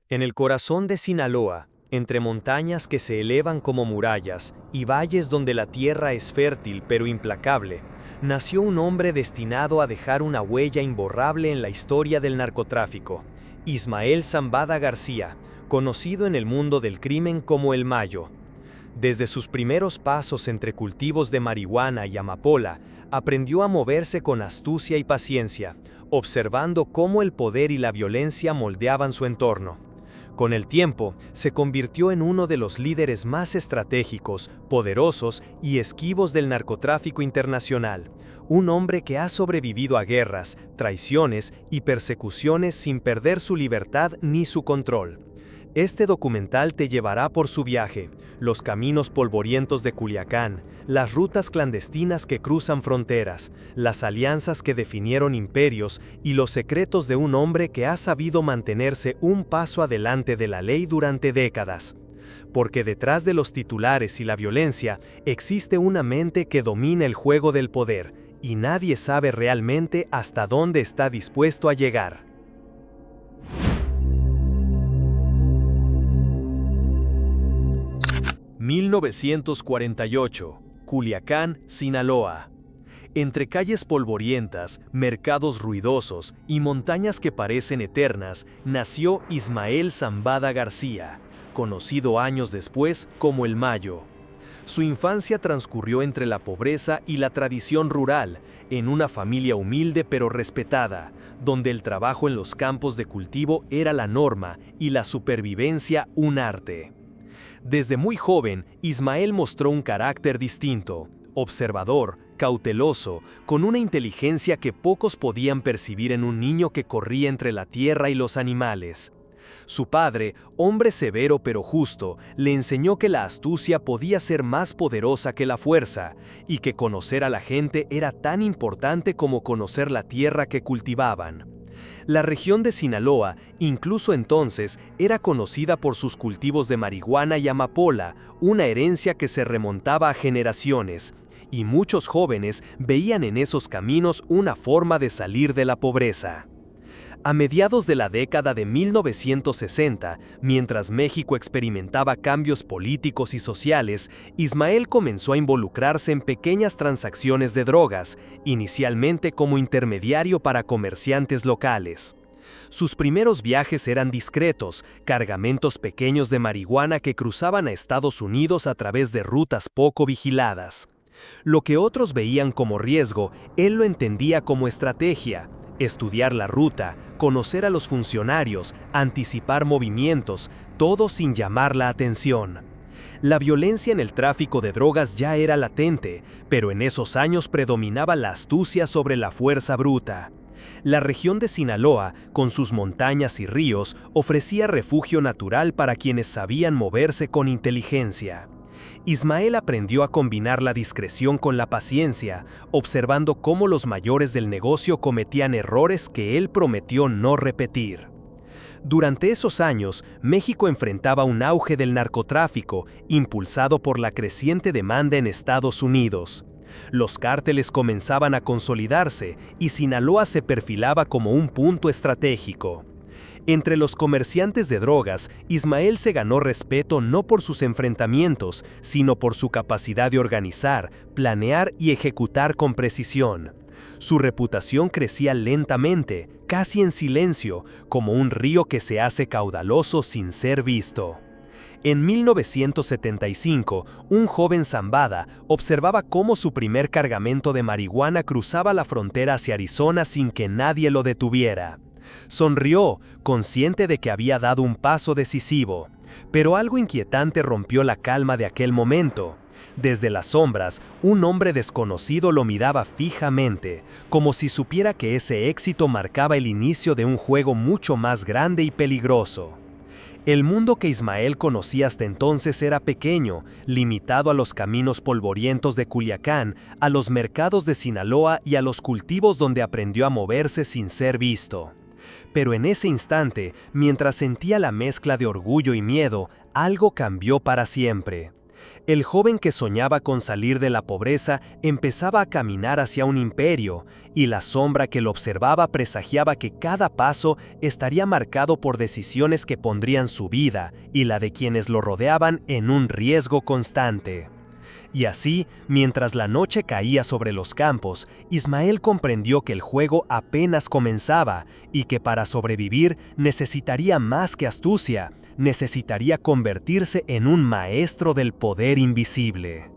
En el corazón de Sinaloa, entre montañas que se elevan como murallas y valles donde la tierra es fértil pero implacable, nació un hombre destinado a dejar una huella imborrable en la historia del narcotráfico, Ismael Zambada García, conocido en el mundo del crimen como El Mayo. Desde sus primeros pasos entre cultivos de marihuana y amapola, aprendió a moverse con astucia y paciencia, observando cómo el poder y la violencia moldeaban su entorno. Con el tiempo, se convirtió en uno de los líderes más estratégicos, poderosos y esquivos del narcotráfico internacional, un hombre que ha sobrevivido a guerras, traiciones y persecuciones sin perder su libertad ni su control. Este documental te llevará por su viaje, los caminos polvorientos de Culiacán, las rutas clandestinas que cruzan fronteras, las alianzas que definieron imperios y los secretos de un hombre que ha sabido mantenerse un paso adelante de la ley durante décadas. Porque detrás de los titulares y la violencia existe una mente que domina el juego del poder, y nadie sabe realmente hasta dónde está dispuesto a llegar. ...1948, Culiacán, Sinaloa. Entre calles polvorientas, mercados ruidosos y montañas que parecen eternas, nació Ismael Zambada García, conocido años después como El Mayo. Su infancia transcurrió entre la pobreza y la tradición rural, en una familia humilde pero respetada, donde el trabajo en los campos de cultivo era la norma y la supervivencia un arte. Desde muy joven, Ismael mostró un carácter distinto, observador, cauteloso, con una inteligencia que pocos podían percibir en un niño que corría entre la tierra y los animales. Su padre, hombre severo pero justo, le enseñó que la astucia podía ser más poderosa que la fuerza, y que conocer a la gente era tan importante como conocer la tierra que cultivaban. La región de Sinaloa, incluso entonces, era conocida por sus cultivos de marihuana y amapola, una herencia que se remontaba a generaciones, y muchos jóvenes veían en esos caminos una forma de salir de la pobreza. A mediados de la década de 1960, mientras México experimentaba cambios políticos y sociales, Ismael comenzó a involucrarse en pequeñas transacciones de drogas, inicialmente como intermediario para comerciantes locales. Sus primeros viajes eran discretos, cargamentos pequeños de marihuana que cruzaban a Estados Unidos a través de rutas poco vigiladas. Lo que otros veían como riesgo, él lo entendía como estrategia. Estudiar la ruta, conocer a los funcionarios, anticipar movimientos, todo sin llamar la atención. La violencia en el tráfico de drogas ya era latente, pero en esos años predominaba la astucia sobre la fuerza bruta. La región de Sinaloa, con sus montañas y ríos, ofrecía refugio natural para quienes sabían moverse con inteligencia. Ismael aprendió a combinar la discreción con la paciencia, observando cómo los mayores del negocio cometían errores que él prometió no repetir. Durante esos años, México enfrentaba un auge del narcotráfico, impulsado por la creciente demanda en Estados Unidos. Los cárteles comenzaban a consolidarse y Sinaloa se perfilaba como un punto estratégico. Entre los comerciantes de drogas, Ismael se ganó respeto no por sus enfrentamientos, sino por su capacidad de organizar, planear y ejecutar con precisión. Su reputación crecía lentamente, casi en silencio, como un río que se hace caudaloso sin ser visto. En 1975, un joven Zambada observaba cómo su primer cargamento de marihuana cruzaba la frontera hacia Arizona sin que nadie lo detuviera. Sonrió, consciente de que había dado un paso decisivo, pero algo inquietante rompió la calma de aquel momento. Desde las sombras, un hombre desconocido lo miraba fijamente, como si supiera que ese éxito marcaba el inicio de un juego mucho más grande y peligroso. El mundo que Ismael conocía hasta entonces era pequeño, limitado a los caminos polvorientos de Culiacán, a los mercados de Sinaloa y a los cultivos donde aprendió a moverse sin ser visto. Pero en ese instante, mientras sentía la mezcla de orgullo y miedo, algo cambió para siempre. El joven que soñaba con salir de la pobreza empezaba a caminar hacia un imperio, y la sombra que lo observaba presagiaba que cada paso estaría marcado por decisiones que pondrían su vida y la de quienes lo rodeaban en un riesgo constante. Y así, mientras la noche caía sobre los campos, Ismael comprendió que el juego apenas comenzaba y que para sobrevivir necesitaría más que astucia, necesitaría convertirse en un maestro del poder invisible.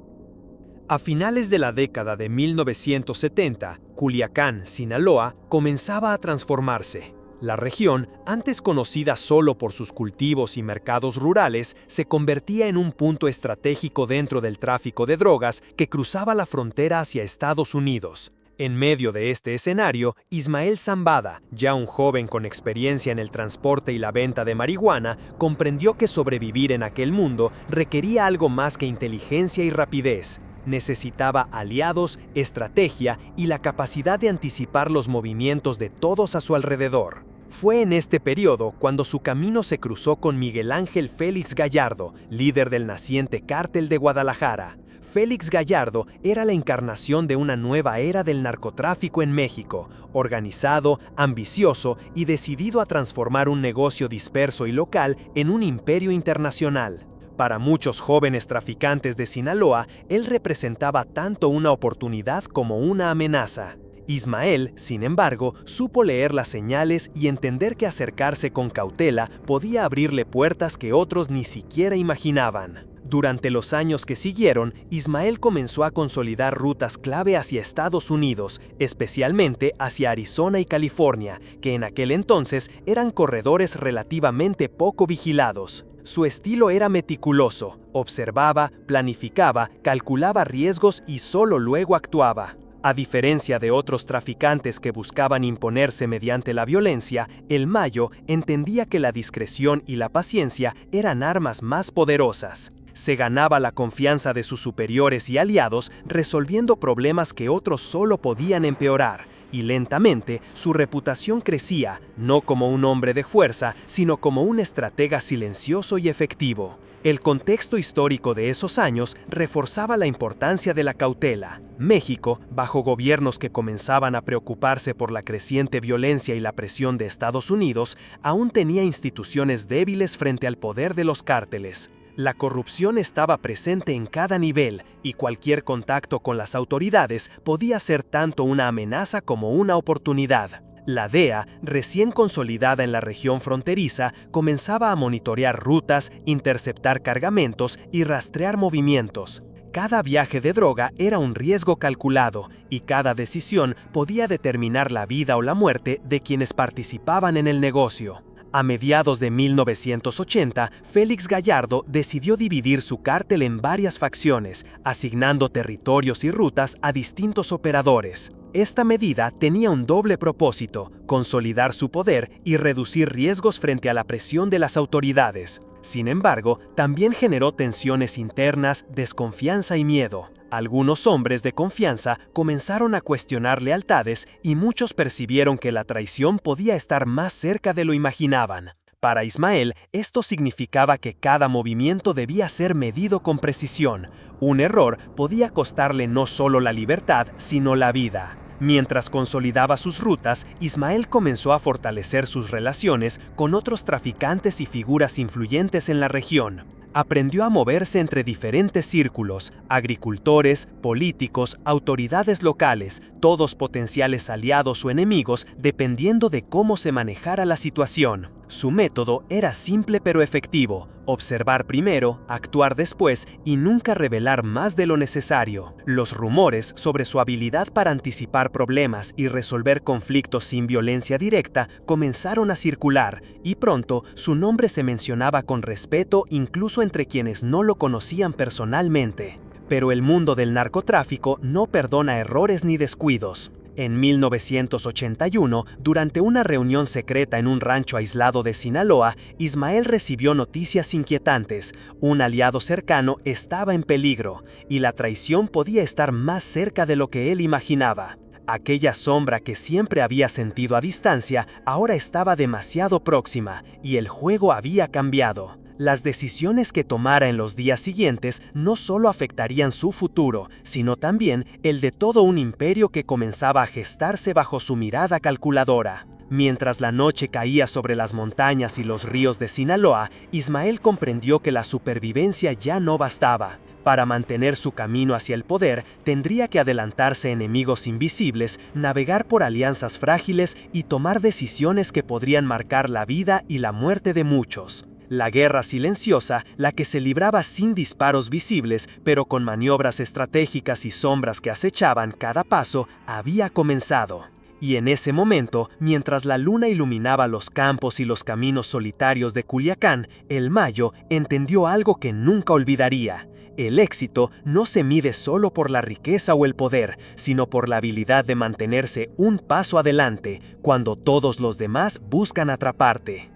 A finales de la década de 1970, Culiacán, Sinaloa, comenzaba a transformarse. La región, antes conocida solo por sus cultivos y mercados rurales, se convertía en un punto estratégico dentro del tráfico de drogas que cruzaba la frontera hacia Estados Unidos. En medio de este escenario, Ismael Zambada, ya un joven con experiencia en el transporte y la venta de marihuana, comprendió que sobrevivir en aquel mundo requería algo más que inteligencia y rapidez. Necesitaba aliados, estrategia y la capacidad de anticipar los movimientos de todos a su alrededor. Fue en este periodo cuando su camino se cruzó con Miguel Ángel Félix Gallardo, líder del naciente Cártel de Guadalajara. Félix Gallardo era la encarnación de una nueva era del narcotráfico en México, organizado, ambicioso y decidido a transformar un negocio disperso y local en un imperio internacional. Para muchos jóvenes traficantes de Sinaloa, él representaba tanto una oportunidad como una amenaza. Ismael, sin embargo, supo leer las señales y entender que acercarse con cautela podía abrirle puertas que otros ni siquiera imaginaban. Durante los años que siguieron, Ismael comenzó a consolidar rutas clave hacia Estados Unidos, especialmente hacia Arizona y California, que en aquel entonces eran corredores relativamente poco vigilados. Su estilo era meticuloso, observaba, planificaba, calculaba riesgos y solo luego actuaba. A diferencia de otros traficantes que buscaban imponerse mediante la violencia, el Mayo entendía que la discreción y la paciencia eran armas más poderosas. Se ganaba la confianza de sus superiores y aliados resolviendo problemas que otros solo podían empeorar, y lentamente su reputación crecía, no como un hombre de fuerza, sino como un estratega silencioso y efectivo. El contexto histórico de esos años reforzaba la importancia de la cautela. México, bajo gobiernos que comenzaban a preocuparse por la creciente violencia y la presión de Estados Unidos, aún tenía instituciones débiles frente al poder de los cárteles. La corrupción estaba presente en cada nivel y cualquier contacto con las autoridades podía ser tanto una amenaza como una oportunidad. La DEA, recién consolidada en la región fronteriza, comenzaba a monitorear rutas, interceptar cargamentos y rastrear movimientos. Cada viaje de droga era un riesgo calculado y cada decisión podía determinar la vida o la muerte de quienes participaban en el negocio. A mediados de 1980, Félix Gallardo decidió dividir su cártel en varias facciones, asignando territorios y rutas a distintos operadores. Esta medida tenía un doble propósito: consolidar su poder y reducir riesgos frente a la presión de las autoridades. Sin embargo, también generó tensiones internas, desconfianza y miedo. Algunos hombres de confianza comenzaron a cuestionar lealtades y muchos percibieron que la traición podía estar más cerca de lo imaginaban. Para Ismael, esto significaba que cada movimiento debía ser medido con precisión. Un error podía costarle no solo la libertad, sino la vida. Mientras consolidaba sus rutas, Ismael comenzó a fortalecer sus relaciones con otros traficantes y figuras influyentes en la región. Aprendió a moverse entre diferentes círculos: agricultores, políticos, autoridades locales, todos potenciales aliados o enemigos dependiendo de cómo se manejara la situación. Su método era simple pero efectivo: observar primero, actuar después y nunca revelar más de lo necesario. Los rumores sobre su habilidad para anticipar problemas y resolver conflictos sin violencia directa comenzaron a circular, y pronto su nombre se mencionaba con respeto incluso entre quienes no lo conocían personalmente. Pero el mundo del narcotráfico no perdona errores ni descuidos. En 1981, durante una reunión secreta en un rancho aislado de Sinaloa, Ismael recibió noticias inquietantes. Un aliado cercano estaba en peligro, y la traición podía estar más cerca de lo que él imaginaba. Aquella sombra que siempre había sentido a distancia ahora estaba demasiado próxima, y el juego había cambiado. Las decisiones que tomara en los días siguientes no solo afectarían su futuro, sino también el de todo un imperio que comenzaba a gestarse bajo su mirada calculadora. Mientras la noche caía sobre las montañas y los ríos de Sinaloa, Ismael comprendió que la supervivencia ya no bastaba. Para mantener su camino hacia el poder, tendría que adelantarse a enemigos invisibles, navegar por alianzas frágiles y tomar decisiones que podrían marcar la vida y la muerte de muchos. La guerra silenciosa, la que se libraba sin disparos visibles, pero con maniobras estratégicas y sombras que acechaban cada paso, había comenzado. Y en ese momento, mientras la luna iluminaba los campos y los caminos solitarios de Culiacán, el Mayo entendió algo que nunca olvidaría. El éxito no se mide solo por la riqueza o el poder, sino por la habilidad de mantenerse un paso adelante cuando todos los demás buscan atraparte.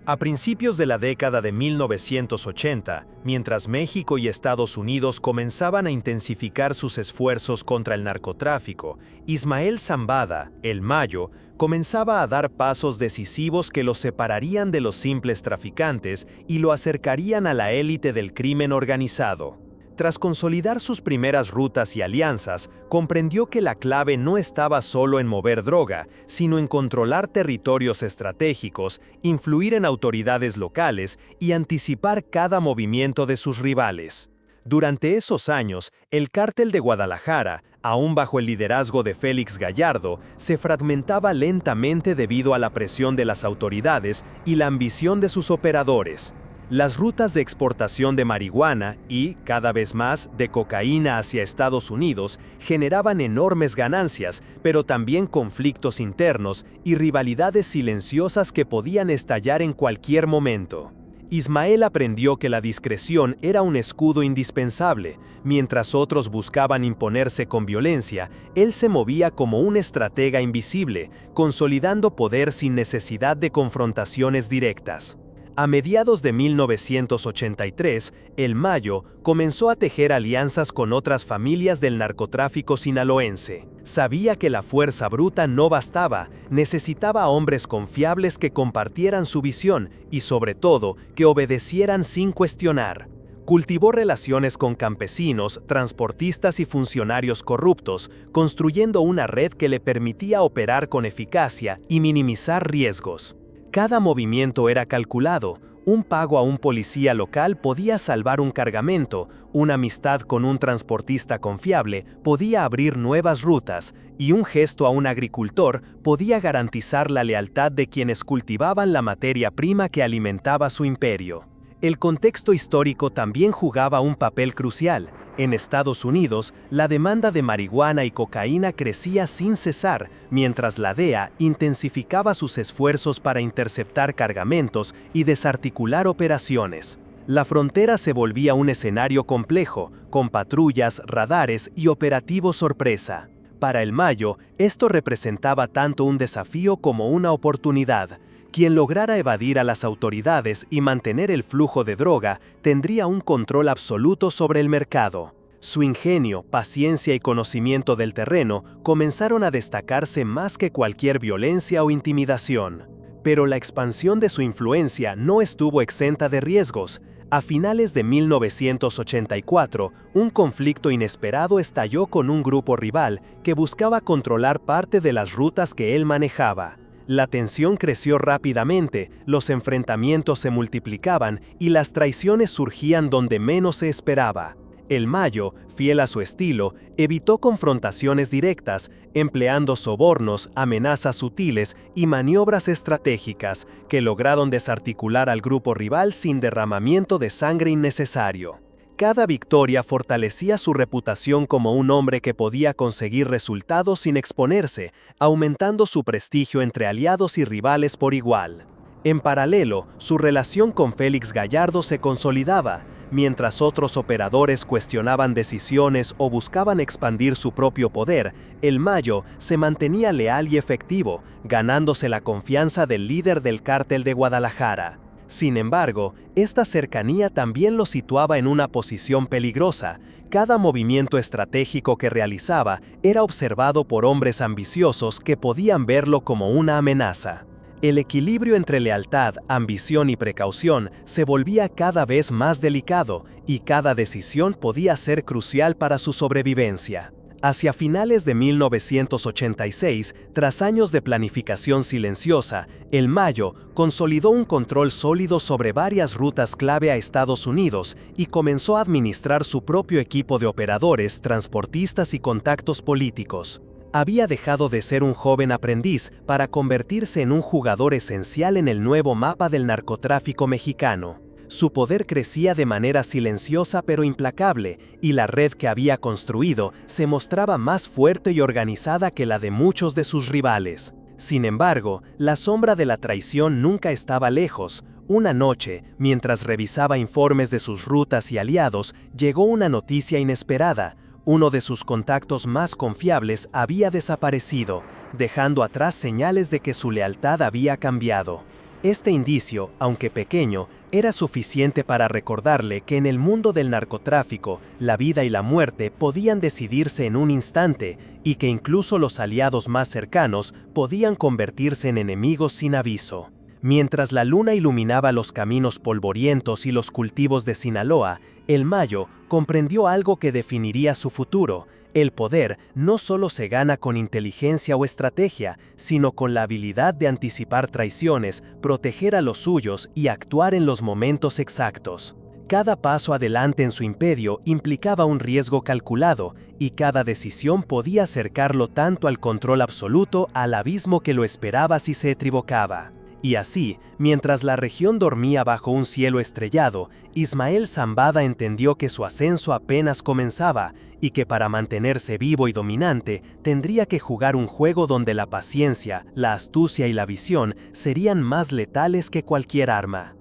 A principios de la década de 1980, mientras México y Estados Unidos comenzaban a intensificar sus esfuerzos contra el narcotráfico, Ismael Zambada, el Mayo, comenzaba a dar pasos decisivos que lo separarían de los simples traficantes y lo acercarían a la élite del crimen organizado. Tras consolidar sus primeras rutas y alianzas, comprendió que la clave no estaba solo en mover droga, sino en controlar territorios estratégicos, influir en autoridades locales y anticipar cada movimiento de sus rivales. Durante esos años, el Cártel de Guadalajara, aún bajo el liderazgo de Félix Gallardo, se fragmentaba lentamente debido a la presión de las autoridades y la ambición de sus operadores. Las rutas de exportación de marihuana y, cada vez más, de cocaína hacia Estados Unidos generaban enormes ganancias, pero también conflictos internos y rivalidades silenciosas que podían estallar en cualquier momento. Ismael aprendió que la discreción era un escudo indispensable. Mientras otros buscaban imponerse con violencia, él se movía como un estratega invisible, consolidando poder sin necesidad de confrontaciones directas. A mediados de 1983, el Mayo comenzó a tejer alianzas con otras familias del narcotráfico sinaloense. Sabía que la fuerza bruta no bastaba, necesitaba hombres confiables que compartieran su visión y, sobre todo, que obedecieran sin cuestionar. Cultivó relaciones con campesinos, transportistas y funcionarios corruptos, construyendo una red que le permitía operar con eficacia y minimizar riesgos. Cada movimiento era calculado. Un pago a un policía local podía salvar un cargamento, una amistad con un transportista confiable podía abrir nuevas rutas, y un gesto a un agricultor podía garantizar la lealtad de quienes cultivaban la materia prima que alimentaba su imperio. El contexto histórico también jugaba un papel crucial. En Estados Unidos, la demanda de marihuana y cocaína crecía sin cesar, mientras la DEA intensificaba sus esfuerzos para interceptar cargamentos y desarticular operaciones. La frontera se volvía un escenario complejo, con patrullas, radares y operativos sorpresa. Para el Mayo, esto representaba tanto un desafío como una oportunidad. Quien lograra evadir a las autoridades y mantener el flujo de droga tendría un control absoluto sobre el mercado. Su ingenio, paciencia y conocimiento del terreno comenzaron a destacarse más que cualquier violencia o intimidación. Pero la expansión de su influencia no estuvo exenta de riesgos. A finales de 1984, un conflicto inesperado estalló con un grupo rival que buscaba controlar parte de las rutas que él manejaba. La tensión creció rápidamente, los enfrentamientos se multiplicaban y las traiciones surgían donde menos se esperaba. El Mayo, fiel a su estilo, evitó confrontaciones directas, empleando sobornos, amenazas sutiles y maniobras estratégicas que lograron desarticular al grupo rival sin derramamiento de sangre innecesario. Cada victoria fortalecía su reputación como un hombre que podía conseguir resultados sin exponerse, aumentando su prestigio entre aliados y rivales por igual. En paralelo, su relación con Félix Gallardo se consolidaba, mientras otros operadores cuestionaban decisiones o buscaban expandir su propio poder. El Mayo se mantenía leal y efectivo, ganándose la confianza del líder del Cártel de Guadalajara. Sin embargo, esta cercanía también lo situaba en una posición peligrosa. Cada movimiento estratégico que realizaba era observado por hombres ambiciosos que podían verlo como una amenaza. El equilibrio entre lealtad, ambición y precaución se volvía cada vez más delicado y cada decisión podía ser crucial para su sobrevivencia. Hacia finales de 1986, tras años de planificación silenciosa, el Mayo consolidó un control sólido sobre varias rutas clave a Estados Unidos y comenzó a administrar su propio equipo de operadores, transportistas y contactos políticos. Había dejado de ser un joven aprendiz para convertirse en un jugador esencial en el nuevo mapa del narcotráfico mexicano. Su poder crecía de manera silenciosa pero implacable, y la red que había construido se mostraba más fuerte y organizada que la de muchos de sus rivales. Sin embargo, la sombra de la traición nunca estaba lejos. Una noche, mientras revisaba informes de sus rutas y aliados, llegó una noticia inesperada. Uno de sus contactos más confiables había desaparecido, dejando atrás señales de que su lealtad había cambiado. Este indicio, aunque pequeño, era suficiente para recordarle que en el mundo del narcotráfico, la vida y la muerte podían decidirse en un instante y que incluso los aliados más cercanos podían convertirse en enemigos sin aviso. Mientras la luna iluminaba los caminos polvorientos y los cultivos de Sinaloa, el Mayo comprendió algo que definiría su futuro. El poder no solo se gana con inteligencia o estrategia, sino con la habilidad de anticipar traiciones, proteger a los suyos y actuar en los momentos exactos. Cada paso adelante en su imperio implicaba un riesgo calculado, y cada decisión podía acercarlo tanto al control absoluto al abismo que lo esperaba si se equivocaba. Y así, mientras la región dormía bajo un cielo estrellado, Ismael Zambada entendió que su ascenso apenas comenzaba y que para mantenerse vivo y dominante tendría que jugar un juego donde la paciencia, la astucia y la visión serían más letales que cualquier arma.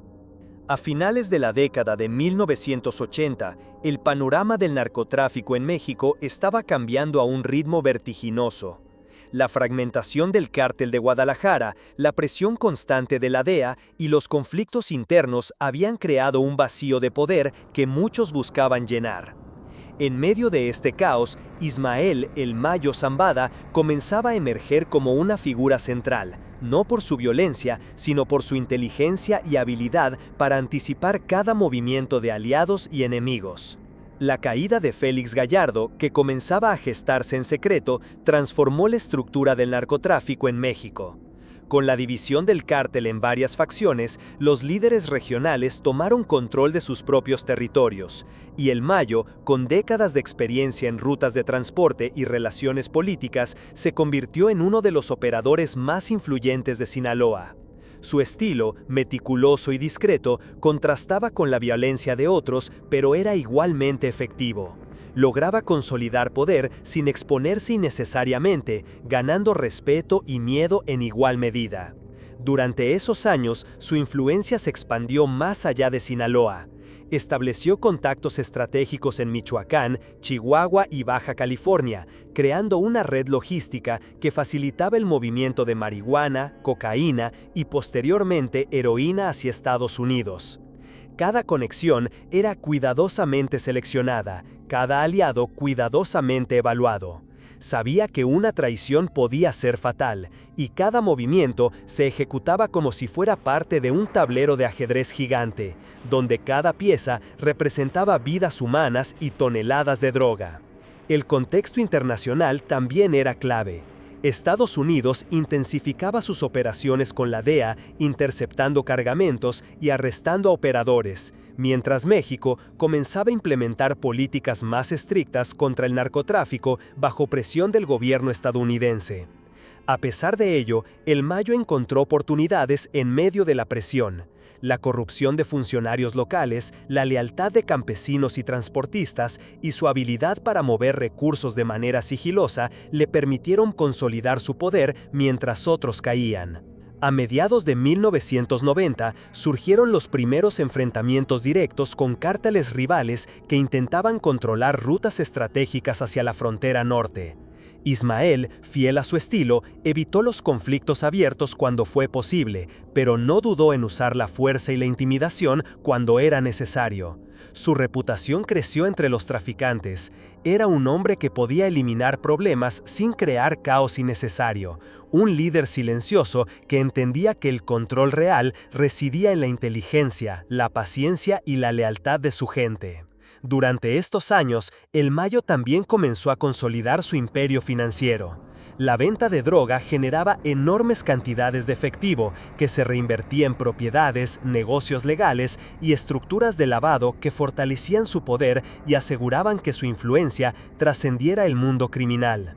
A finales de la década de 1980, el panorama del narcotráfico en México estaba cambiando a un ritmo vertiginoso. La fragmentación del cártel de Guadalajara, la presión constante de la DEA y los conflictos internos habían creado un vacío de poder que muchos buscaban llenar. En medio de este caos, Ismael "El Mayo" Zambada comenzaba a emerger como una figura central, no por su violencia, sino por su inteligencia y habilidad para anticipar cada movimiento de aliados y enemigos. La caída de Félix Gallardo, que comenzaba a gestarse en secreto, transformó la estructura del narcotráfico en México. Con la división del cártel en varias facciones, los líderes regionales tomaron control de sus propios territorios, y el Mayo, con décadas de experiencia en rutas de transporte y relaciones políticas, se convirtió en uno de los operadores más influyentes de Sinaloa. Su estilo, meticuloso y discreto, contrastaba con la violencia de otros, pero era igualmente efectivo. Lograba consolidar poder sin exponerse innecesariamente, ganando respeto y miedo en igual medida. Durante esos años, su influencia se expandió más allá de Sinaloa. Estableció contactos estratégicos en Michoacán, Chihuahua y Baja California, creando una red logística que facilitaba el movimiento de marihuana, cocaína y posteriormente heroína hacia Estados Unidos. Cada conexión era cuidadosamente seleccionada, cada aliado cuidadosamente evaluado. Sabía que una traición podía ser fatal, y cada movimiento se ejecutaba como si fuera parte de un tablero de ajedrez gigante, donde cada pieza representaba vidas humanas y toneladas de droga. El contexto internacional también era clave. Estados Unidos intensificaba sus operaciones con la DEA, interceptando cargamentos y arrestando a operadores, mientras México comenzaba a implementar políticas más estrictas contra el narcotráfico bajo presión del gobierno estadounidense. A pesar de ello, el Mayo encontró oportunidades en medio de la presión. La corrupción de funcionarios locales, la lealtad de campesinos y transportistas y su habilidad para mover recursos de manera sigilosa le permitieron consolidar su poder mientras otros caían. A mediados de 1990 surgieron los primeros enfrentamientos directos con cárteles rivales que intentaban controlar rutas estratégicas hacia la frontera norte. Ismael, fiel a su estilo, evitó los conflictos abiertos cuando fue posible, pero no dudó en usar la fuerza y la intimidación cuando era necesario. Su reputación creció entre los traficantes. Era un hombre que podía eliminar problemas sin crear caos innecesario, un líder silencioso que entendía que el control real residía en la inteligencia, la paciencia y la lealtad de su gente. Durante estos años, el Mayo también comenzó a consolidar su imperio financiero. La venta de droga generaba enormes cantidades de efectivo que se reinvertía en propiedades, negocios legales y estructuras de lavado que fortalecían su poder y aseguraban que su influencia trascendiera el mundo criminal.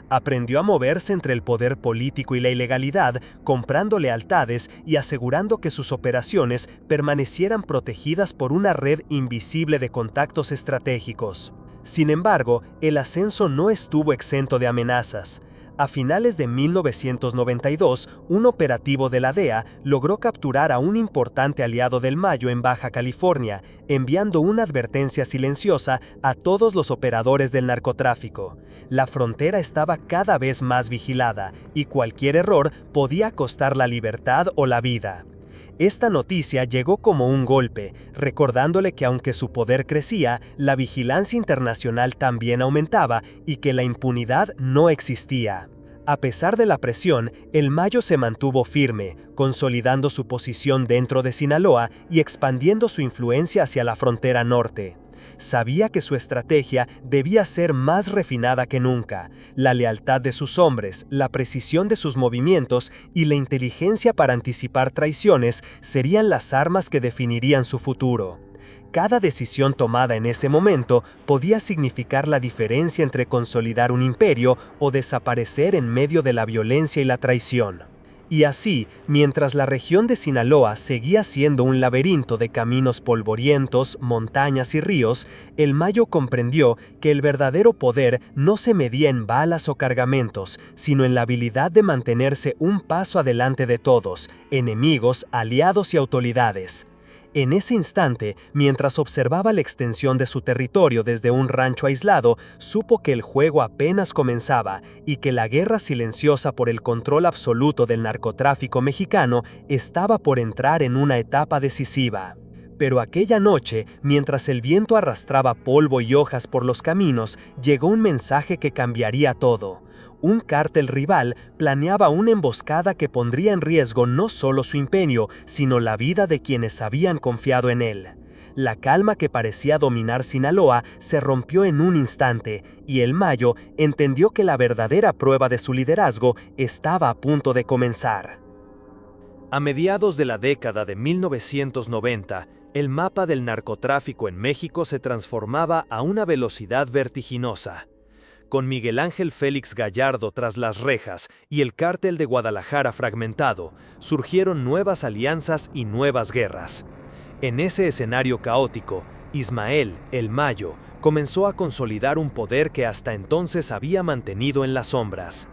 Aprendió a moverse entre el poder político y la ilegalidad, comprando lealtades y asegurando que sus operaciones permanecieran protegidas por una red invisible de contactos estratégicos. Sin embargo, el ascenso no estuvo exento de amenazas. A finales de 1992, un operativo de la DEA logró capturar a un importante aliado del Mayo en Baja California, enviando una advertencia silenciosa a todos los operadores del narcotráfico. La frontera estaba cada vez más vigilada y cualquier error podía costar la libertad o la vida. Esta noticia llegó como un golpe, recordándole que aunque su poder crecía, la vigilancia internacional también aumentaba y que la impunidad no existía. A pesar de la presión, el Mayo se mantuvo firme, consolidando su posición dentro de Sinaloa y expandiendo su influencia hacia la frontera norte. Sabía que su estrategia debía ser más refinada que nunca. La lealtad de sus hombres, la precisión de sus movimientos y la inteligencia para anticipar traiciones serían las armas que definirían su futuro. Cada decisión tomada en ese momento podía significar la diferencia entre consolidar un imperio o desaparecer en medio de la violencia y la traición. Y así, mientras la región de Sinaloa seguía siendo un laberinto de caminos polvorientos, montañas y ríos, el Mayo comprendió que el verdadero poder no se medía en balas o cargamentos, sino en la habilidad de mantenerse un paso adelante de todos, enemigos, aliados y autoridades. En ese instante, mientras observaba la extensión de su territorio desde un rancho aislado, supo que el juego apenas comenzaba y que la guerra silenciosa por el control absoluto del narcotráfico mexicano estaba por entrar en una etapa decisiva. Pero aquella noche, mientras el viento arrastraba polvo y hojas por los caminos, llegó un mensaje que cambiaría todo. Un cártel rival planeaba una emboscada que pondría en riesgo no solo su imperio, sino la vida de quienes habían confiado en él. La calma que parecía dominar Sinaloa se rompió en un instante, y el Mayo entendió que la verdadera prueba de su liderazgo estaba a punto de comenzar. A mediados de la década de 1990, el mapa del narcotráfico en México se transformaba a una velocidad vertiginosa. Con Miguel Ángel Félix Gallardo tras las rejas y el cártel de Guadalajara fragmentado, surgieron nuevas alianzas y nuevas guerras. En ese escenario caótico, Ismael, el Mayo, comenzó a consolidar un poder que hasta entonces había mantenido en las sombras.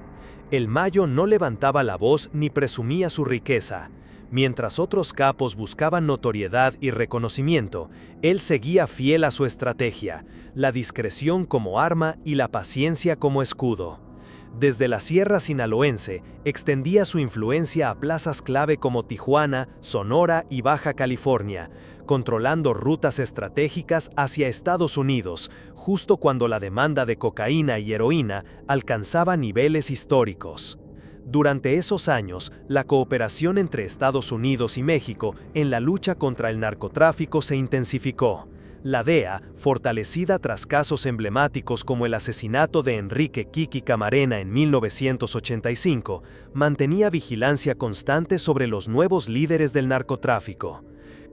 El Mayo no levantaba la voz ni presumía su riqueza. Mientras otros capos buscaban notoriedad y reconocimiento, él seguía fiel a su estrategia, la discreción como arma y la paciencia como escudo. Desde la sierra sinaloense, extendía su influencia a plazas clave como Tijuana, Sonora y Baja California, controlando rutas estratégicas hacia Estados Unidos, justo cuando la demanda de cocaína y heroína alcanzaba niveles históricos. Durante esos años, la cooperación entre Estados Unidos y México en la lucha contra el narcotráfico se intensificó. La DEA, fortalecida tras casos emblemáticos como el asesinato de Enrique Kiki Camarena en 1985, mantenía vigilancia constante sobre los nuevos líderes del narcotráfico.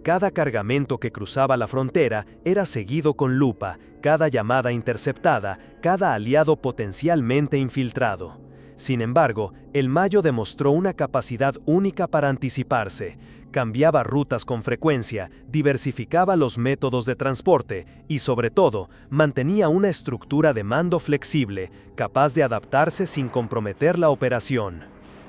Cada cargamento que cruzaba la frontera era seguido con lupa, cada llamada interceptada, cada aliado potencialmente infiltrado. Sin embargo, el Mayo demostró una capacidad única para anticiparse, cambiaba rutas con frecuencia, diversificaba los métodos de transporte y, sobre todo, mantenía una estructura de mando flexible, capaz de adaptarse sin comprometer la operación.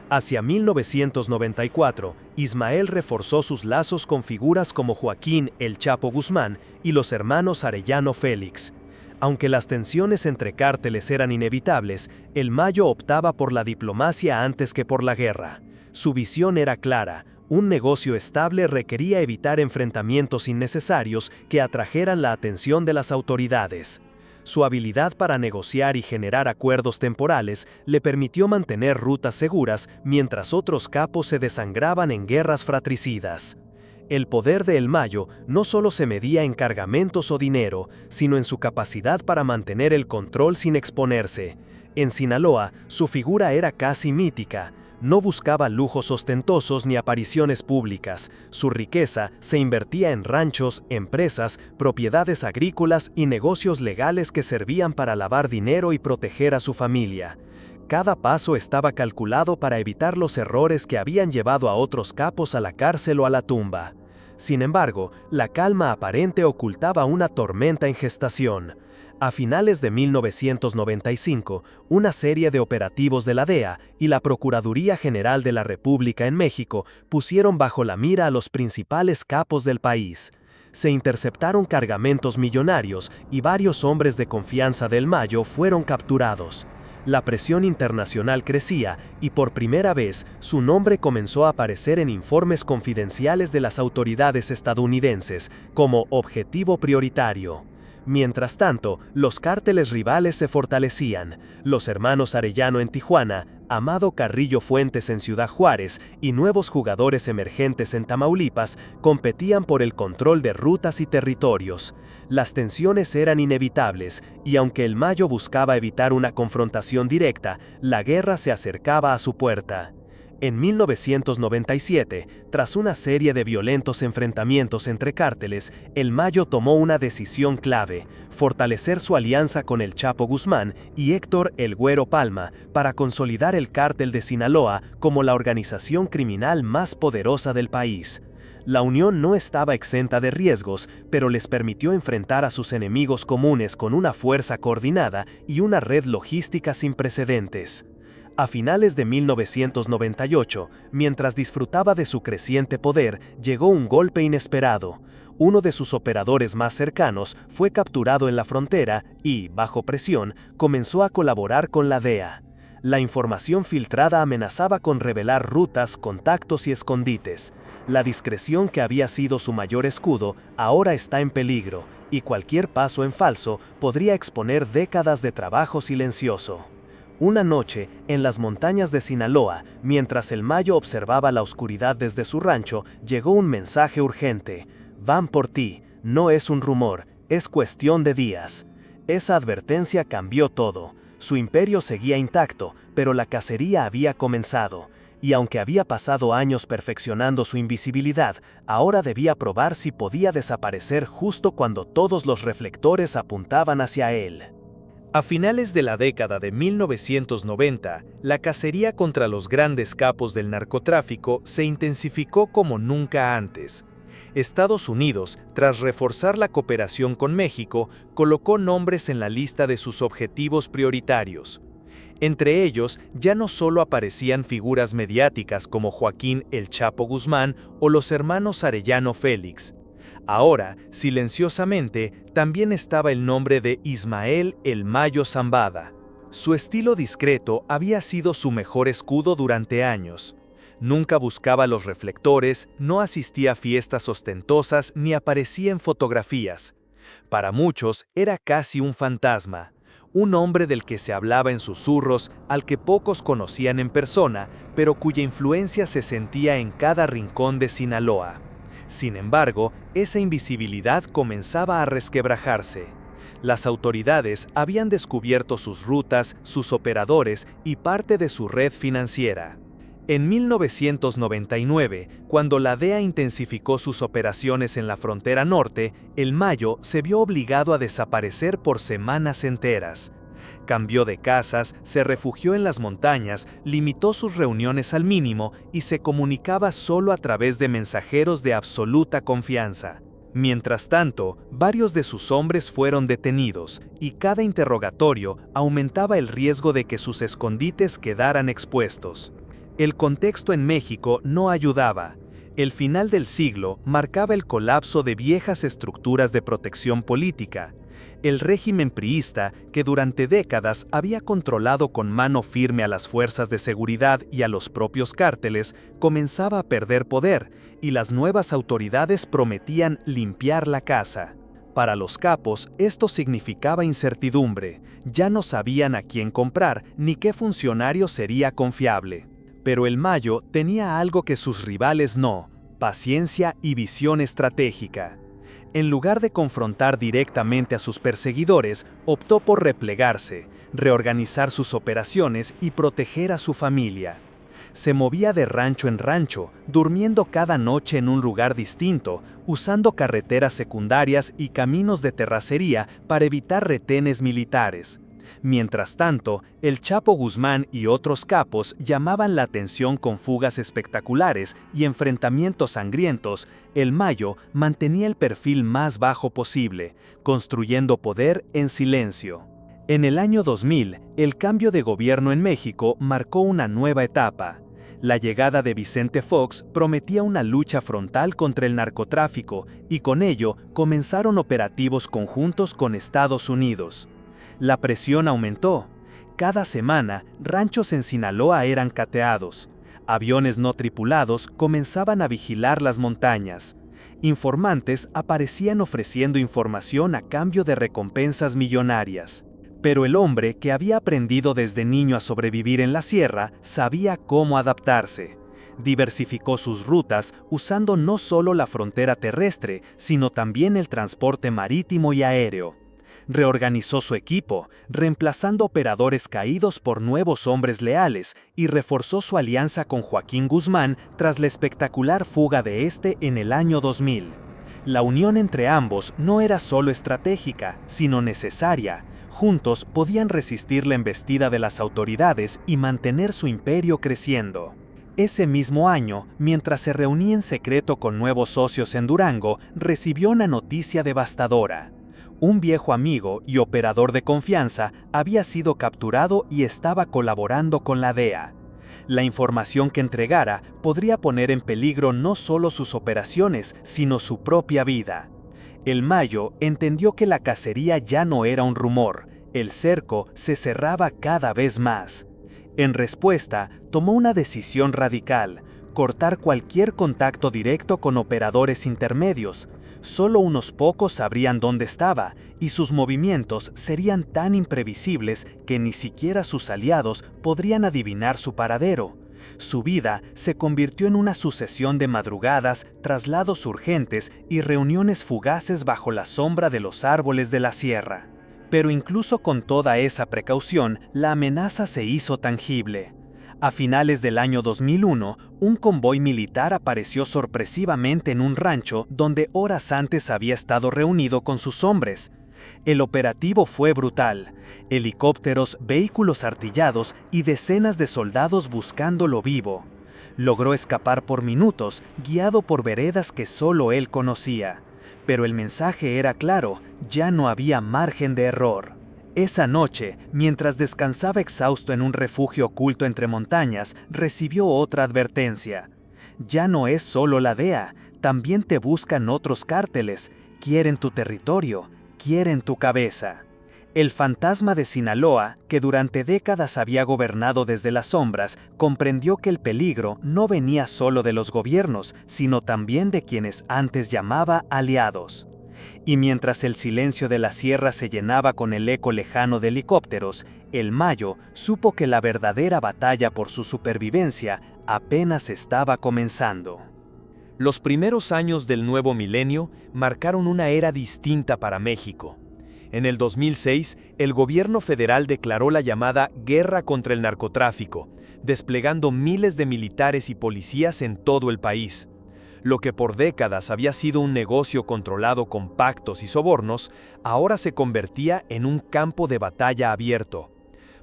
Hacia 1994, Ismael reforzó sus lazos con figuras como Joaquín El Chapo Guzmán y los hermanos Arellano Félix. Aunque las tensiones entre cárteles eran inevitables, el Mayo optaba por la diplomacia antes que por la guerra. Su visión era clara: Un negocio estable requería evitar enfrentamientos innecesarios que atrajeran la atención de las autoridades. Su habilidad para negociar y generar acuerdos temporales le permitió mantener rutas seguras mientras otros capos se desangraban en guerras fratricidas. El poder de El Mayo no solo se medía en cargamentos o dinero, sino en su capacidad para mantener el control sin exponerse. En Sinaloa, su figura era casi mítica. No buscaba lujos ostentosos ni apariciones públicas. Su riqueza se invertía en ranchos, empresas, propiedades agrícolas y negocios legales que servían para lavar dinero y proteger a su familia. Cada paso estaba calculado para evitar los errores que habían llevado a otros capos a la cárcel o a la tumba. Sin embargo, la calma aparente ocultaba una tormenta en gestación. A finales de 1995, una serie de operativos de la DEA y la Procuraduría General de la República en México pusieron bajo la mira a los principales capos del país. Se interceptaron cargamentos millonarios y varios hombres de confianza del Mayo fueron capturados. La presión internacional crecía y por primera vez su nombre comenzó a aparecer en informes confidenciales de las autoridades estadounidenses como objetivo prioritario. Mientras tanto, los cárteles rivales se fortalecían. Los hermanos Arellano en Tijuana, Amado Carrillo Fuentes en Ciudad Juárez y nuevos jugadores emergentes en Tamaulipas competían por el control de rutas y territorios. Las tensiones eran inevitables y aunque el Mayo buscaba evitar una confrontación directa, la guerra se acercaba a su puerta. En 1997, tras una serie de violentos enfrentamientos entre cárteles, el Mayo tomó una decisión clave: fortalecer su alianza con el Chapo Guzmán y Héctor "El Güero" Palma para consolidar el cártel de Sinaloa como la organización criminal más poderosa del país. La unión no estaba exenta de riesgos, pero les permitió enfrentar a sus enemigos comunes con una fuerza coordinada y una red logística sin precedentes. A finales de 1998, mientras disfrutaba de su creciente poder, llegó un golpe inesperado. Uno de sus operadores más cercanos fue capturado en la frontera y, bajo presión, comenzó a colaborar con la DEA. La información filtrada amenazaba con revelar rutas, contactos y escondites. La discreción que había sido su mayor escudo ahora está en peligro, y cualquier paso en falso podría exponer décadas de trabajo silencioso. Una noche, en las montañas de Sinaloa, mientras el Mayo observaba la oscuridad desde su rancho, llegó un mensaje urgente: "Van por ti, no es un rumor, es cuestión de días". Esa advertencia cambió todo. Su imperio seguía intacto, pero la cacería había comenzado. Y aunque había pasado años perfeccionando su invisibilidad, ahora debía probar si podía desaparecer justo cuando todos los reflectores apuntaban hacia él. A finales de la década de 1990, la cacería contra los grandes capos del narcotráfico se intensificó como nunca antes. Estados Unidos, tras reforzar la cooperación con México, colocó nombres en la lista de sus objetivos prioritarios. Entre ellos, ya no solo aparecían figuras mediáticas como Joaquín "El Chapo" Guzmán o los hermanos Arellano Félix. Ahora, silenciosamente, también estaba el nombre de Ismael "El Mayo" Zambada. Su estilo discreto había sido su mejor escudo durante años. Nunca buscaba los reflectores, no asistía a fiestas ostentosas ni aparecía en fotografías. Para muchos era casi un fantasma, un hombre del que se hablaba en susurros, al que pocos conocían en persona, pero cuya influencia se sentía en cada rincón de Sinaloa. Sin embargo, esa invisibilidad comenzaba a resquebrajarse. Las autoridades habían descubierto sus rutas, sus operadores y parte de su red financiera. En 1999, cuando la DEA intensificó sus operaciones en la frontera norte, el Mayo se vio obligado a desaparecer por semanas enteras. Cambió de casas, se refugió en las montañas, limitó sus reuniones al mínimo y se comunicaba solo a través de mensajeros de absoluta confianza. Mientras tanto, varios de sus hombres fueron detenidos, y cada interrogatorio aumentaba el riesgo de que sus escondites quedaran expuestos. El contexto en México no ayudaba. El final del siglo marcaba el colapso de viejas estructuras de protección política. El régimen priista, que durante décadas había controlado con mano firme a las fuerzas de seguridad y a los propios cárteles, comenzaba a perder poder, y las nuevas autoridades prometían limpiar la casa. Para los capos, esto significaba incertidumbre. Ya no sabían a quién comprar ni qué funcionario sería confiable. Pero el Mayo tenía algo que sus rivales no: paciencia y visión estratégica. En lugar de confrontar directamente a sus perseguidores, optó por replegarse, reorganizar sus operaciones y proteger a su familia. Se movía de rancho en rancho, durmiendo cada noche en un lugar distinto, usando carreteras secundarias y caminos de terracería para evitar retenes militares. Mientras tanto, el Chapo Guzmán y otros capos llamaban la atención con fugas espectaculares y enfrentamientos sangrientos. El Mayo mantenía el perfil más bajo posible, construyendo poder en silencio. En el año 2000, el cambio de gobierno en México marcó una nueva etapa. La llegada de Vicente Fox prometía una lucha frontal contra el narcotráfico, y con ello comenzaron operativos conjuntos con Estados Unidos. La presión aumentó. Cada semana, ranchos en Sinaloa eran cateados. Aviones no tripulados comenzaban a vigilar las montañas. Informantes aparecían ofreciendo información a cambio de recompensas millonarias. Pero el hombre, que había aprendido desde niño a sobrevivir en la sierra, sabía cómo adaptarse. Diversificó sus rutas usando no solo la frontera terrestre, sino también el transporte marítimo y aéreo. Reorganizó su equipo, reemplazando operadores caídos por nuevos hombres leales, y reforzó su alianza con Joaquín Guzmán tras la espectacular fuga de este en el año 2000. La unión entre ambos no era solo estratégica, sino necesaria. Juntos podían resistir la embestida de las autoridades y mantener su imperio creciendo. Ese mismo año, mientras se reunía en secreto con nuevos socios en Durango, recibió una noticia devastadora. Un viejo amigo y operador de confianza había sido capturado y estaba colaborando con la DEA. La información que entregara podría poner en peligro no solo sus operaciones, sino su propia vida. El Mayo entendió que la cacería ya no era un rumor, el cerco se cerraba cada vez más. En respuesta, tomó una decisión radical: cortar cualquier contacto directo con operadores intermedios. Solo unos pocos sabrían dónde estaba, y sus movimientos serían tan imprevisibles que ni siquiera sus aliados podrían adivinar su paradero. Su vida se convirtió en una sucesión de madrugadas, traslados urgentes y reuniones fugaces bajo la sombra de los árboles de la sierra. Pero incluso con toda esa precaución, la amenaza se hizo tangible. A finales del año 2001, un convoy militar apareció sorpresivamente en un rancho donde horas antes había estado reunido con sus hombres. El operativo fue brutal: helicópteros, vehículos artillados y decenas de soldados buscándolo vivo. Logró escapar por minutos, guiado por veredas que solo él conocía. Pero el mensaje era claro: ya no había margen de error. Esa noche, mientras descansaba exhausto en un refugio oculto entre montañas, recibió otra advertencia: ya no es solo la DEA, también te buscan otros cárteles, quieren tu territorio, quieren tu cabeza. El fantasma de Sinaloa, que durante décadas había gobernado desde las sombras, comprendió que el peligro no venía solo de los gobiernos, sino también de quienes antes llamaba aliados. Y mientras el silencio de la sierra se llenaba con el eco lejano de helicópteros, el Mayo supo que la verdadera batalla por su supervivencia apenas estaba comenzando. Los primeros años del nuevo milenio marcaron una era distinta para México. En el 2006, el gobierno federal declaró la llamada guerra contra el narcotráfico, desplegando miles de militares y policías en todo el país. Lo que por décadas había sido un negocio controlado con pactos y sobornos, ahora se convertía en un campo de batalla abierto.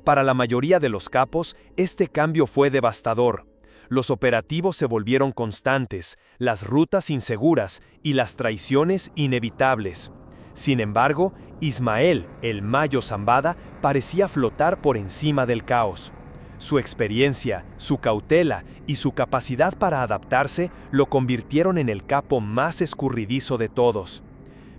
Para la mayoría de los capos, este cambio fue devastador. Los operativos se volvieron constantes, las rutas inseguras y las traiciones inevitables. Sin embargo, Ismael, el Mayo Zambada, parecía flotar por encima del caos. Su experiencia, su cautela y su capacidad para adaptarse lo convirtieron en el capo más escurridizo de todos.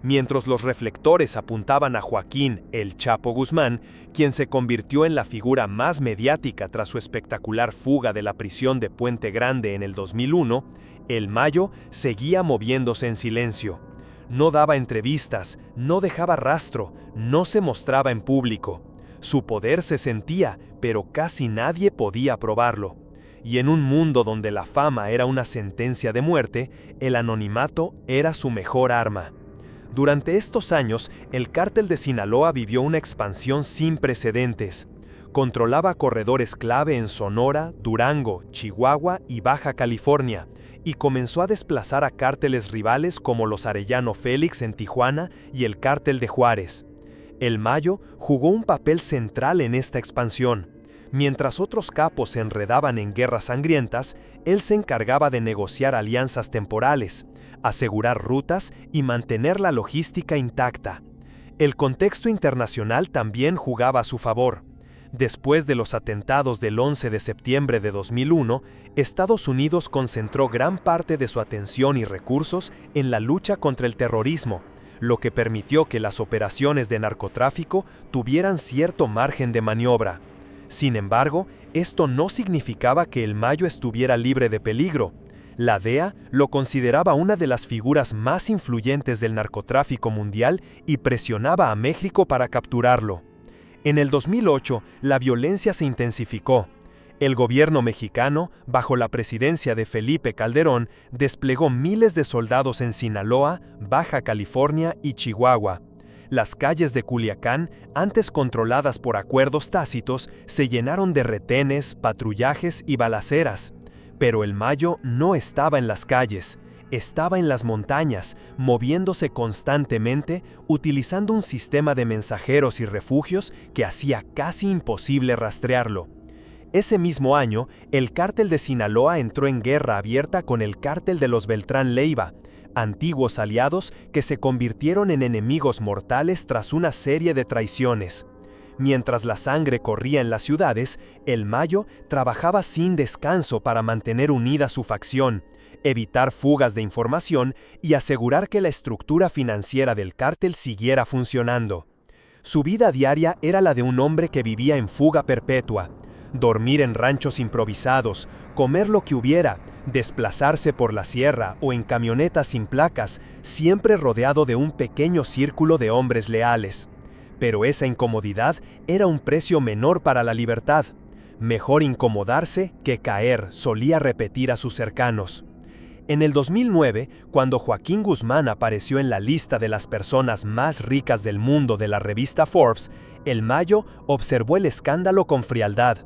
Mientras los reflectores apuntaban a Joaquín "El Chapo" Guzmán, quien se convirtió en la figura más mediática tras su espectacular fuga de la prisión de Puente Grande en el 2001, el Mayo seguía moviéndose en silencio. No daba entrevistas, no dejaba rastro, no se mostraba en público. Su poder se sentía, pero casi nadie podía probarlo. Y en un mundo donde la fama era una sentencia de muerte, el anonimato era su mejor arma. Durante estos años, el cártel de Sinaloa vivió una expansión sin precedentes. Controlaba corredores clave en Sonora, Durango, Chihuahua y Baja California, y comenzó a desplazar a cárteles rivales como los Arellano Félix en Tijuana y el Cártel de Juárez. El Mayo jugó un papel central en esta expansión. Mientras otros capos se enredaban en guerras sangrientas, él se encargaba de negociar alianzas temporales, asegurar rutas y mantener la logística intacta. El contexto internacional también jugaba a su favor. Después de los atentados del 11 de septiembre de 2001, Estados Unidos concentró gran parte de su atención y recursos en la lucha contra el terrorismo, lo que permitió que las operaciones de narcotráfico tuvieran cierto margen de maniobra. Sin embargo, esto no significaba que el Mayo estuviera libre de peligro. La DEA lo consideraba una de las figuras más influyentes del narcotráfico mundial y presionaba a México para capturarlo. En el 2008, la violencia se intensificó. El gobierno mexicano, bajo la presidencia de Felipe Calderón, desplegó miles de soldados en Sinaloa, Baja California y Chihuahua. Las calles de Culiacán, antes controladas por acuerdos tácitos, se llenaron de retenes, patrullajes y balaceras. Pero el Mayo no estaba en las calles, estaba en las montañas, moviéndose constantemente, utilizando un sistema de mensajeros y refugios que hacía casi imposible rastrearlo. Ese mismo año, el cártel de Sinaloa entró en guerra abierta con el cártel de los Beltrán Leiva, antiguos aliados que se convirtieron en enemigos mortales tras una serie de traiciones. Mientras la sangre corría en las ciudades, el Mayo trabajaba sin descanso para mantener unida su facción, evitar fugas de información y asegurar que la estructura financiera del cártel siguiera funcionando. Su vida diaria era la de un hombre que vivía en fuga perpetua. Dormir en ranchos improvisados, comer lo que hubiera, desplazarse por la sierra o en camionetas sin placas, siempre rodeado de un pequeño círculo de hombres leales. Pero esa incomodidad era un precio menor para la libertad. Mejor incomodarse que caer, solía repetir a sus cercanos. En el 2009, cuando Joaquín Guzmán apareció en la lista de las personas más ricas del mundo de la revista Forbes, el Mayo observó el escándalo con frialdad.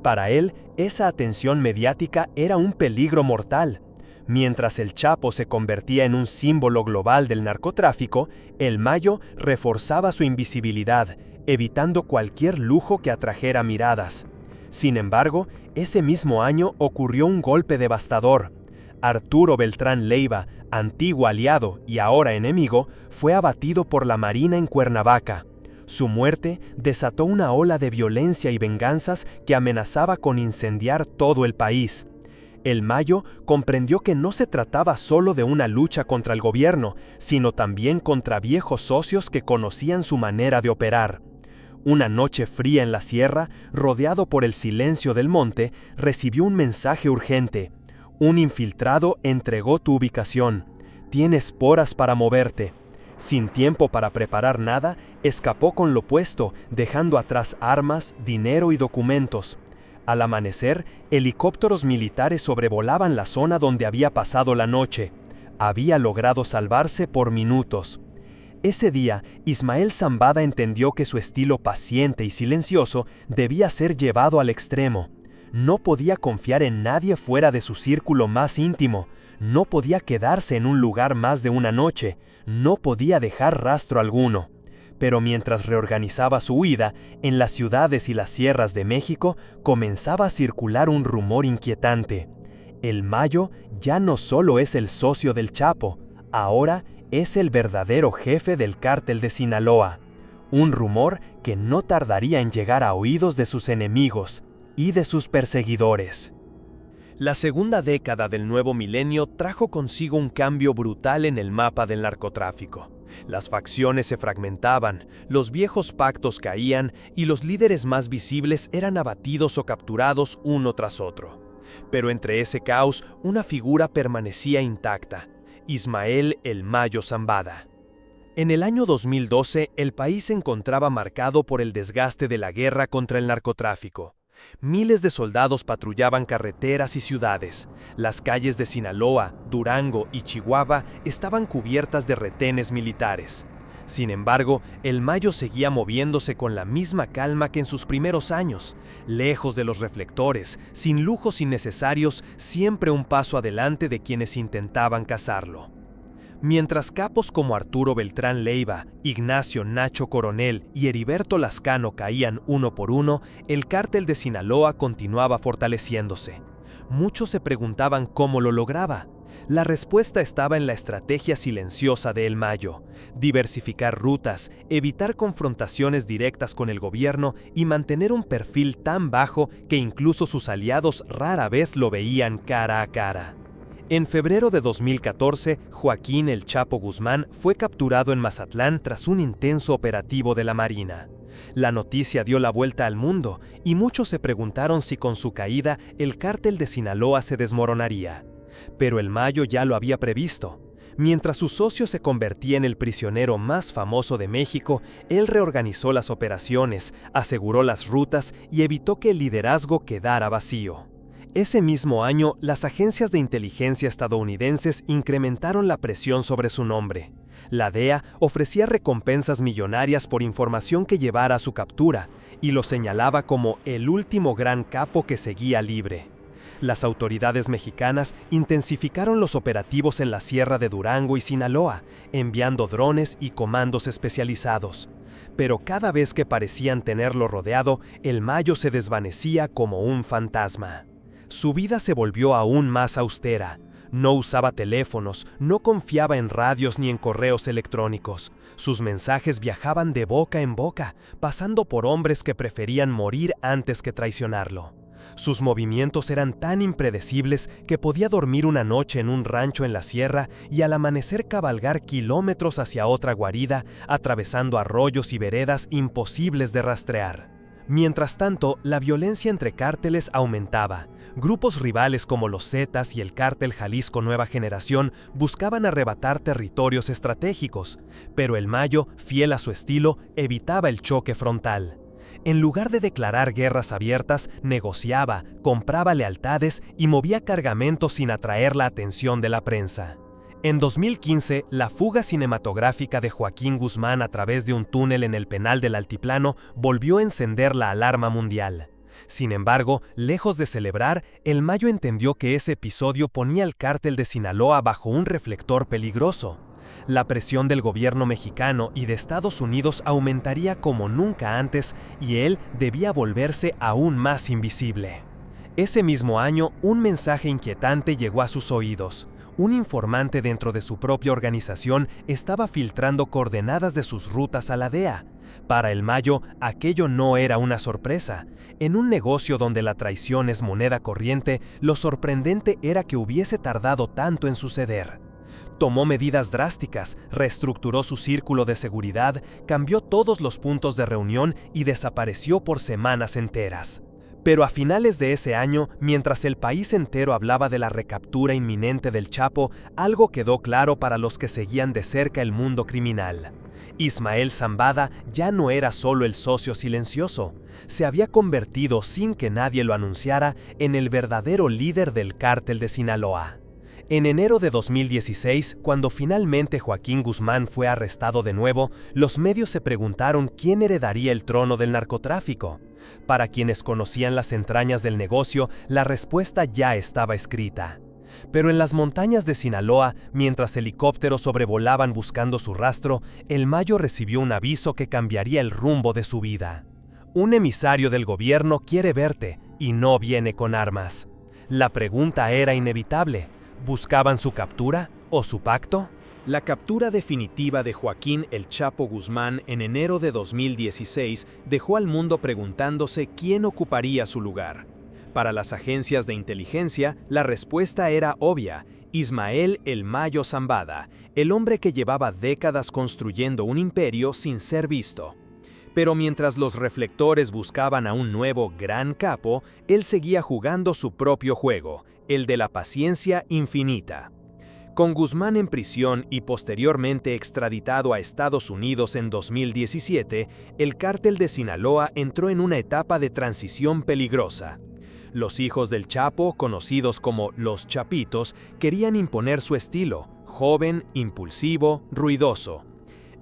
Para él, esa atención mediática era un peligro mortal. Mientras el Chapo se convertía en un símbolo global del narcotráfico, el Mayo reforzaba su invisibilidad, evitando cualquier lujo que atrajera miradas. Sin embargo, ese mismo año ocurrió un golpe devastador. Arturo Beltrán Leiva, antiguo aliado y ahora enemigo, fue abatido por la Marina en Cuernavaca. Su muerte desató una ola de violencia y venganzas que amenazaba con incendiar todo el país. El Mayo comprendió que no se trataba solo de una lucha contra el gobierno, sino también contra viejos socios que conocían su manera de operar. Una noche fría en la sierra, rodeado por el silencio del monte, recibió un mensaje urgente. Un infiltrado entregó tu ubicación. Tienes horas para moverte. Sin tiempo para preparar nada, escapó con lo puesto, dejando atrás armas, dinero y documentos. Al amanecer, helicópteros militares sobrevolaban la zona donde había pasado la noche. Había logrado salvarse por minutos. Ese día, Ismael Zambada entendió que su estilo paciente y silencioso debía ser llevado al extremo. No podía confiar en nadie fuera de su círculo más íntimo. No podía quedarse en un lugar más de una noche. No podía dejar rastro alguno. Pero mientras reorganizaba su huida, en las ciudades y las sierras de México comenzaba a circular un rumor inquietante. El Mayo ya no solo es el socio del Chapo, ahora es el verdadero jefe del cártel de Sinaloa. Un rumor que no tardaría en llegar a oídos de sus enemigos y de sus perseguidores. La segunda década del nuevo milenio trajo consigo un cambio brutal en el mapa del narcotráfico. Las facciones se fragmentaban, los viejos pactos caían y los líderes más visibles eran abatidos o capturados uno tras otro. Pero entre ese caos, una figura permanecía intacta: Ismael "El Mayo" Zambada. En el año 2012, el país se encontraba marcado por el desgaste de la guerra contra el narcotráfico. Miles de soldados patrullaban carreteras y ciudades. Las calles de Sinaloa, Durango y Chihuahua estaban cubiertas de retenes militares. Sin embargo, el Mayo seguía moviéndose con la misma calma que en sus primeros años, lejos de los reflectores, sin lujos innecesarios, siempre un paso adelante de quienes intentaban cazarlo. Mientras capos como Arturo Beltrán Leiva, Ignacio Nacho Coronel y Heriberto Lascano caían uno por uno, el cártel de Sinaloa continuaba fortaleciéndose. Muchos se preguntaban cómo lo lograba. La respuesta estaba en la estrategia silenciosa de El Mayo: diversificar rutas, evitar confrontaciones directas con el gobierno y mantener un perfil tan bajo que incluso sus aliados rara vez lo veían cara a cara. En febrero de 2014, Joaquín "El Chapo" Guzmán fue capturado en Mazatlán tras un intenso operativo de la Marina. La noticia dio la vuelta al mundo y muchos se preguntaron si con su caída el cártel de Sinaloa se desmoronaría. Pero El Mayo ya lo había previsto. Mientras su socio se convertía en el prisionero más famoso de México, él reorganizó las operaciones, aseguró las rutas y evitó que el liderazgo quedara vacío. Ese mismo año, las agencias de inteligencia estadounidenses incrementaron la presión sobre su nombre. La DEA ofrecía recompensas millonarias por información que llevara a su captura, y lo señalaba como el último gran capo que seguía libre. Las autoridades mexicanas intensificaron los operativos en la Sierra de Durango y Sinaloa, enviando drones y comandos especializados. Pero cada vez que parecían tenerlo rodeado, El Mayo se desvanecía como un fantasma. Su vida se volvió aún más austera. No usaba teléfonos, no confiaba en radios ni en correos electrónicos. Sus mensajes viajaban de boca en boca, pasando por hombres que preferían morir antes que traicionarlo. Sus movimientos eran tan impredecibles que podía dormir una noche en un rancho en la sierra y al amanecer cabalgar kilómetros hacia otra guarida, atravesando arroyos y veredas imposibles de rastrear. Mientras tanto, la violencia entre cárteles aumentaba. Grupos rivales como los Zetas y el Cártel Jalisco Nueva Generación buscaban arrebatar territorios estratégicos, pero El Mayo, fiel a su estilo, evitaba el choque frontal. En lugar de declarar guerras abiertas, negociaba, compraba lealtades y movía cargamentos sin atraer la atención de la prensa. En 2015, la fuga cinematográfica de Joaquín Guzmán a través de un túnel en el penal del Altiplano volvió a encender la alarma mundial. Sin embargo, lejos de celebrar, El Mayo entendió que ese episodio ponía al cártel de Sinaloa bajo un reflector peligroso. La presión del gobierno mexicano y de Estados Unidos aumentaría como nunca antes y él debía volverse aún más invisible. Ese mismo año, un mensaje inquietante llegó a sus oídos. Un informante dentro de su propia organización estaba filtrando coordenadas de sus rutas a la DEA. Para El Mayo, aquello no era una sorpresa. En un negocio donde la traición es moneda corriente, lo sorprendente era que hubiese tardado tanto en suceder. Tomó medidas drásticas, reestructuró su círculo de seguridad, cambió todos los puntos de reunión y desapareció por semanas enteras. Pero a finales de ese año, mientras el país entero hablaba de la recaptura inminente del Chapo, algo quedó claro para los que seguían de cerca el mundo criminal. Ismael Zambada ya no era solo el socio silencioso, se había convertido, sin que nadie lo anunciara, en el verdadero líder del cártel de Sinaloa. En enero de 2016, cuando finalmente Joaquín Guzmán fue arrestado de nuevo, los medios se preguntaron quién heredaría el trono del narcotráfico. Para quienes conocían las entrañas del negocio, la respuesta ya estaba escrita. Pero en las montañas de Sinaloa, mientras helicópteros sobrevolaban buscando su rastro, El Mayo recibió un aviso que cambiaría el rumbo de su vida. Un emisario del gobierno quiere verte y no viene con armas. La pregunta era inevitable. ¿Buscaban su captura o su pacto? La captura definitiva de Joaquín "El Chapo" Guzmán en enero de 2016 dejó al mundo preguntándose quién ocuparía su lugar. Para las agencias de inteligencia, la respuesta era obvia: Ismael el Mayo Zambada, el hombre que llevaba décadas construyendo un imperio sin ser visto. Pero mientras los reflectores buscaban a un nuevo gran capo, él seguía jugando su propio juego, el de la paciencia infinita. Con Guzmán en prisión y posteriormente extraditado a Estados Unidos en 2017, el cártel de Sinaloa entró en una etapa de transición peligrosa. Los hijos del Chapo, conocidos como los Chapitos, querían imponer su estilo, joven, impulsivo, ruidoso.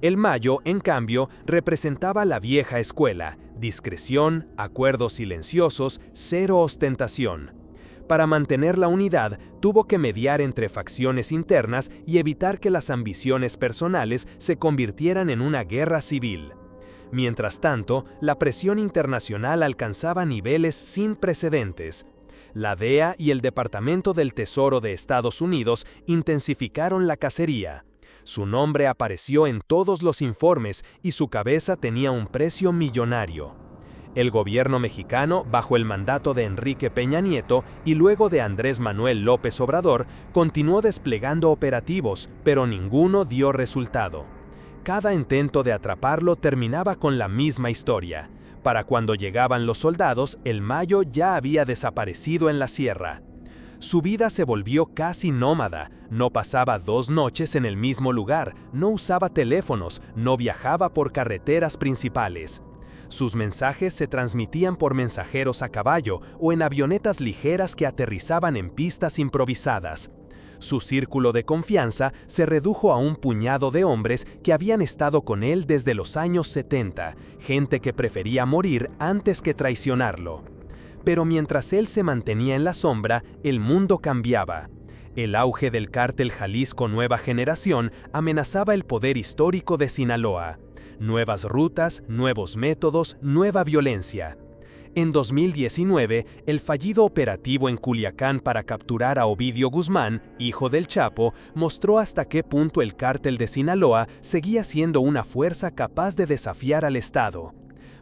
El Mayo, en cambio, representaba la vieja escuela: discreción, acuerdos silenciosos, cero ostentación. Para mantener la unidad, tuvo que mediar entre facciones internas y evitar que las ambiciones personales se convirtieran en una guerra civil. Mientras tanto, la presión internacional alcanzaba niveles sin precedentes. La DEA y el Departamento del Tesoro de Estados Unidos intensificaron la cacería. Su nombre apareció en todos los informes y su cabeza tenía un precio millonario. El gobierno mexicano, bajo el mandato de Enrique Peña Nieto y luego de Andrés Manuel López Obrador, continuó desplegando operativos, pero ninguno dio resultado. Cada intento de atraparlo terminaba con la misma historia. Para cuando llegaban los soldados, el Mayo ya había desaparecido en la sierra. Su vida se volvió casi nómada, no pasaba 2 noches en el mismo lugar, no usaba teléfonos, no viajaba por carreteras principales. Sus mensajes se transmitían por mensajeros a caballo o en avionetas ligeras que aterrizaban en pistas improvisadas. Su círculo de confianza se redujo a un puñado de hombres que habían estado con él desde los años 70, gente que prefería morir antes que traicionarlo. Pero mientras él se mantenía en la sombra, el mundo cambiaba. El auge del cártel Jalisco Nueva Generación amenazaba el poder histórico de Sinaloa. Nuevas rutas, nuevos métodos, nueva violencia. En 2019, el fallido operativo en Culiacán para capturar a Ovidio Guzmán, hijo del Chapo, mostró hasta qué punto el cártel de Sinaloa seguía siendo una fuerza capaz de desafiar al Estado.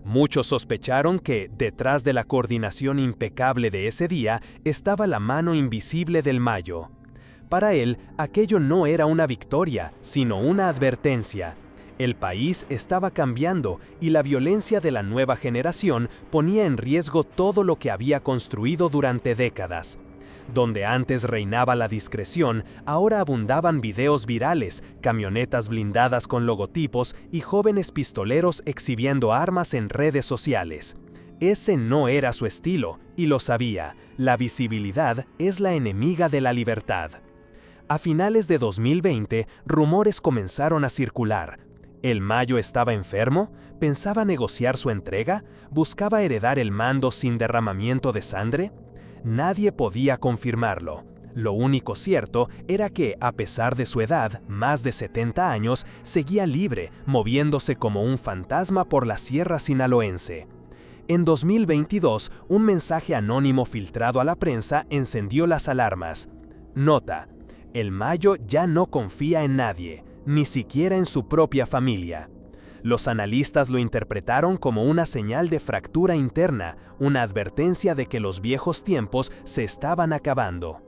Muchos sospecharon que, detrás de la coordinación impecable de ese día, estaba la mano invisible del Mayo. Para él, aquello no era una victoria, sino una advertencia. El país estaba cambiando y la violencia de la nueva generación ponía en riesgo todo lo que había construido durante décadas. Donde antes reinaba la discreción, ahora abundaban videos virales, camionetas blindadas con logotipos y jóvenes pistoleros exhibiendo armas en redes sociales. Ese no era su estilo, y lo sabía. La visibilidad es la enemiga de la libertad. A finales de 2020, rumores comenzaron a circular. ¿El Mayo estaba enfermo? ¿Pensaba negociar su entrega? ¿Buscaba heredar el mando sin derramamiento de sangre? Nadie podía confirmarlo. Lo único cierto era que, a pesar de su edad, más de 70 años, seguía libre, moviéndose como un fantasma por la sierra sinaloense. En 2022, un mensaje anónimo filtrado a la prensa encendió las alarmas. Nota: el Mayo ya no confía en nadie, ni siquiera en su propia familia. Los analistas lo interpretaron como una señal de fractura interna, una advertencia de que los viejos tiempos se estaban acabando.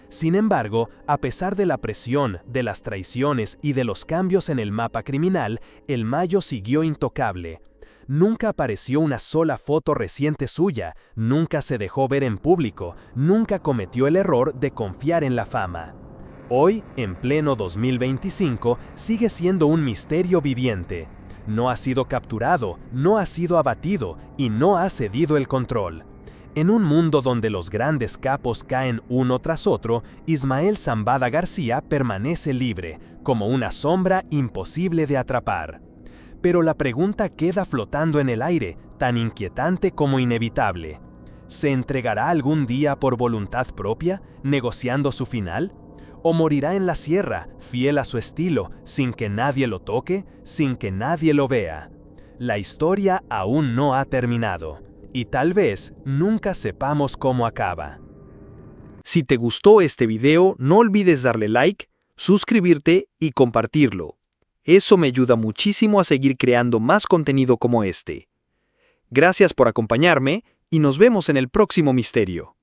Sin embargo, a pesar de la presión, de las traiciones y de los cambios en el mapa criminal, el Mayo siguió intocable. Nunca apareció una sola foto reciente suya, nunca se dejó ver en público, nunca cometió el error de confiar en la fama. Hoy, en pleno 2025, sigue siendo un misterio viviente. No ha sido capturado, no ha sido abatido y no ha cedido el control. En un mundo donde los grandes capos caen uno tras otro, Ismael Zambada García permanece libre, como una sombra imposible de atrapar. Pero la pregunta queda flotando en el aire, tan inquietante como inevitable. ¿Se entregará algún día por voluntad propia, negociando su final? ¿O morirá en la sierra, fiel a su estilo, sin que nadie lo toque, sin que nadie lo vea? La historia aún no ha terminado, y tal vez nunca sepamos cómo acaba. Si te gustó este video, no olvides darle like, suscribirte y compartirlo. Eso me ayuda muchísimo a seguir creando más contenido como este. Gracias por acompañarme y nos vemos en el próximo misterio.